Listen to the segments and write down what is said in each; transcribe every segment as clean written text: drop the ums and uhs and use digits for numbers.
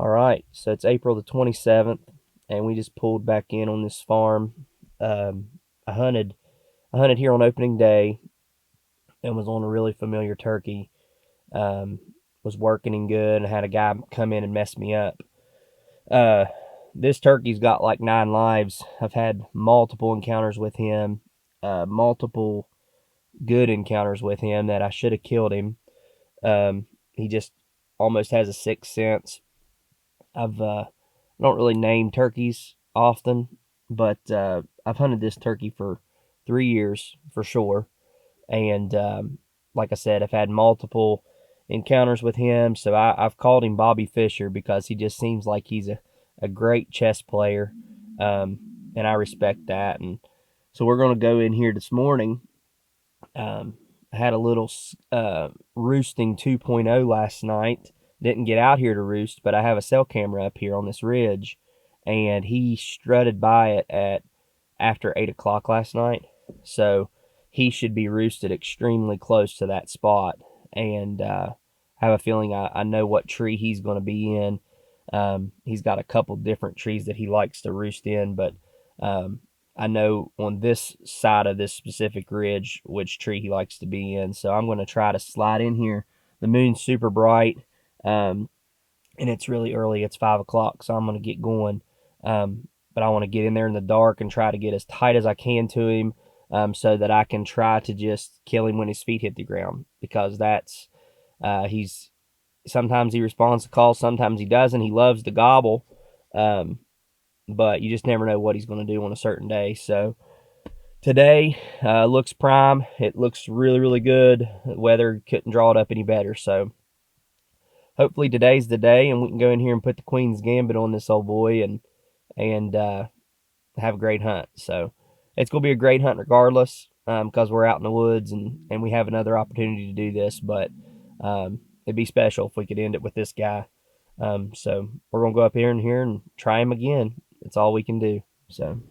All right, so it's April the 27th, and we just pulled back in on this farm. I hunted here on opening day and was on a really familiar turkey. Um, was working and good, and had a guy come in and mess me up. Uh, this turkey's got like 9 lives. I've had multiple encounters with him, multiple good encounters with him that I should have killed him. He just almost has a sixth sense. I don't really name turkeys often, but I've hunted this turkey for 3 years for sure, and like I said, I've had multiple encounters with him. So I've called him Bobby Fischer because he just seems like he's a great chess player, um, and I respect that. And so we're going to go in here this morning. I had a little roosting 2.0 last night. Didn't get out here to roost, but I have a cell camera up here on this ridge, and he strutted by it at after 8 o'clock last night. So he should be roosted extremely close to that spot, and I have a feeling I know what tree he's going to be in. He's got a couple different trees that he likes to roost in, but I know on this side of this specific ridge which tree he likes to be in. So I'm going to try to slide in here. The moon's super bright, and it's really early. It's 5 o'clock, so I'm going to get going. But I want to get in there in the dark and try to get as tight as I can to him, so that I can try to just kill him when his feet hit the ground. Because that's he's sometimes he responds to calls, sometimes he doesn't. He loves to gobble. Um, but you just never know what he's going to do on a certain day. So today looks prime. It looks really, really good. The weather couldn't draw it up any better. So hopefully today's the day, and we can go in here and put the Queen's Gambit on this old boy and have a great hunt. So it's going to be a great hunt regardless, because we're out in the woods and we have another opportunity to do this. But it'd be special if we could end it with this guy. So we're going to go up here and try him again. It's all we can do. So.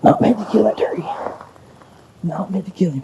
Not meant to kill that turkey. Not meant to kill him.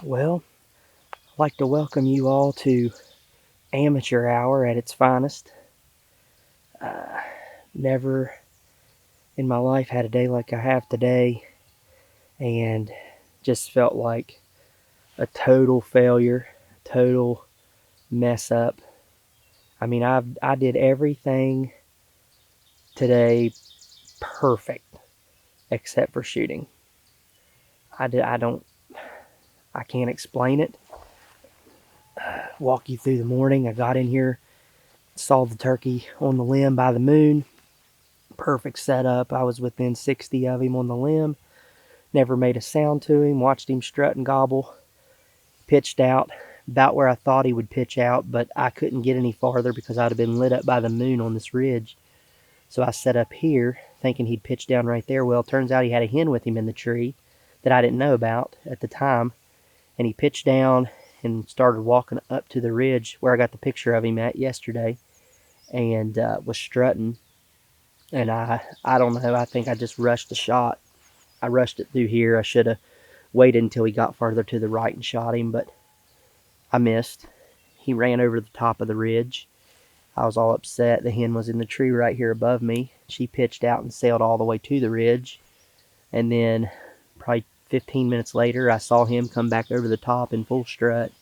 Well, I'd like to welcome you all to Amateur Hour at its finest. Never in my life had a day like I have today, and just felt like a total failure, total mess up. I mean, I did everything today perfect except for shooting. I don't I can't explain it. Walk you through the morning. I got in here, saw the turkey on the limb by the moon. Perfect setup. I was within 60 of him on the limb. Never made a sound to him. Watched him strut and gobble. Pitched out about where I thought he would pitch out, but I couldn't get any farther because I'd have been lit up by the moon on this ridge. So I set up here thinking he'd pitch down right there. Well, turns out he had a hen with him in the tree that I didn't know about at the time. And he pitched down and started walking up to the ridge where I got the picture of him at yesterday, and was strutting. And I don't know, I think I just rushed the shot. I rushed it through here. I should have waited until he got farther to the right and shot him, but I missed. He ran over the top of the ridge. I was all upset. The hen was in the tree right here above me. She pitched out and sailed all the way to the ridge. And then probably 15 minutes later, I saw him come back over the top in full strut.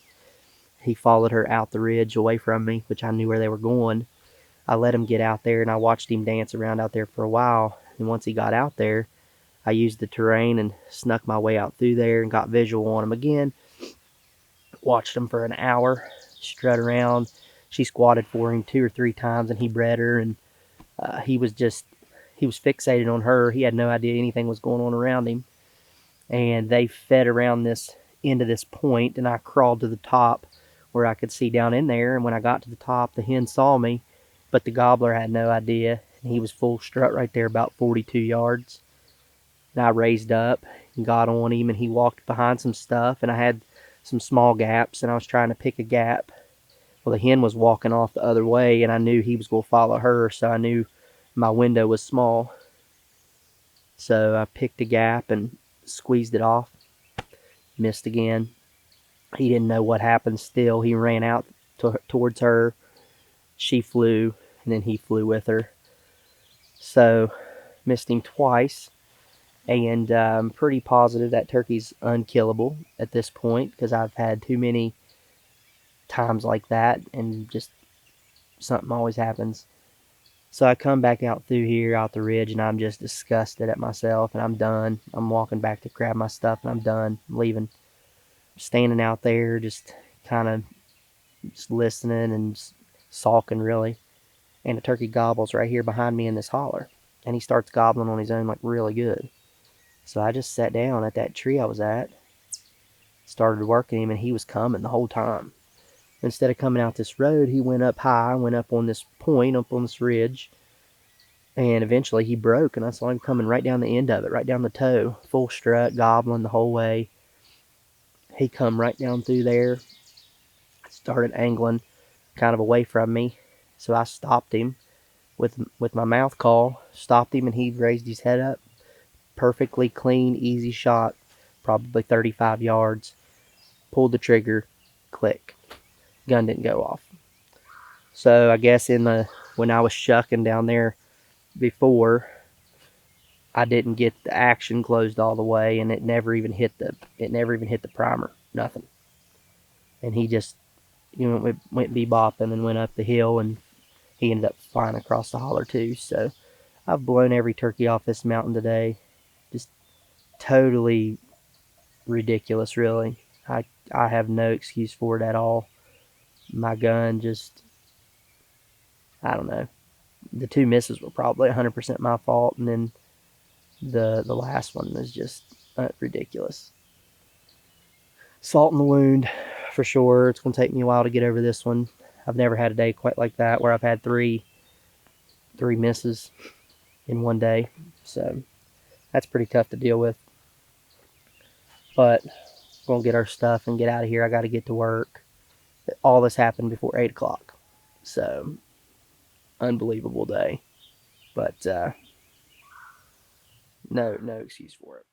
He followed her out the ridge away from me, which I knew where they were going. I let him get out there, and I watched him dance around out there for a while. And once he got out there, I used the terrain and snuck my way out through there and got visual on him again. Watched him for an hour, strut around. She squatted for him 2 or 3 times, and he bred her, and he was fixated on her. He had no idea anything was going on around him. And they fed around this end of this point, and I crawled to the top where I could see down in there. And when I got to the top, the hen saw me, but the gobbler had no idea. And he was full strut right there, about 42 yards. And I raised up and got on him, and he walked behind some stuff, and I had some small gaps, and I was trying to pick a gap Well, the hen was walking off the other way, and I knew he was going to follow her, so I knew my window was small. So I picked a gap and squeezed it off. Missed again. He didn't know what happened still. He ran out towards her. She flew, and then he flew with her. So missed him twice. And I'm pretty positive that turkey's unkillable at this point because I've had too many times like that, and just something always happens. So I come back out through here, out the ridge, and I'm just disgusted at myself, and I'm done. I'm walking back to grab my stuff, and I'm done. I'm leaving. Standing out there, just kind of just listening and sulking, really. And a turkey gobbles right here behind me in this holler. And he starts gobbling on his own like really good. So I just sat down at that tree I was at, started working him, and he was coming the whole time. Instead of coming out this road, he went up high, went up on this point, up on this ridge, and eventually he broke, and I saw him coming right down the end of it, right down the toe, full strut, gobbling the whole way. He come right down through there, started angling kind of away from me, so I stopped him with my mouth call, stopped him, and he raised his head up. Perfectly clean, easy shot, probably 35 yards. Pulled the trigger, click. Gun didn't go off. So I guess when I was shucking down there before, I didn't get the action closed all the way, and it never even hit the primer, nothing. And he just went bebopping and went up the hill, and he ended up flying across the holler too. So I've blown every turkey off this mountain today. Just totally ridiculous, really. I have no excuse for it at all. My gun just, I don't know. The two misses were probably 100% my fault, and then the last one was just ridiculous. Salt in the wound, for sure. It's going to take me a while to get over this one. I've never had a day quite like that where I've had three misses in one day. So that's pretty tough to deal with. But we're going to get our stuff and get out of here. I got to get to work. All this happened before 8 o'clock. So, unbelievable day. But no excuse for it.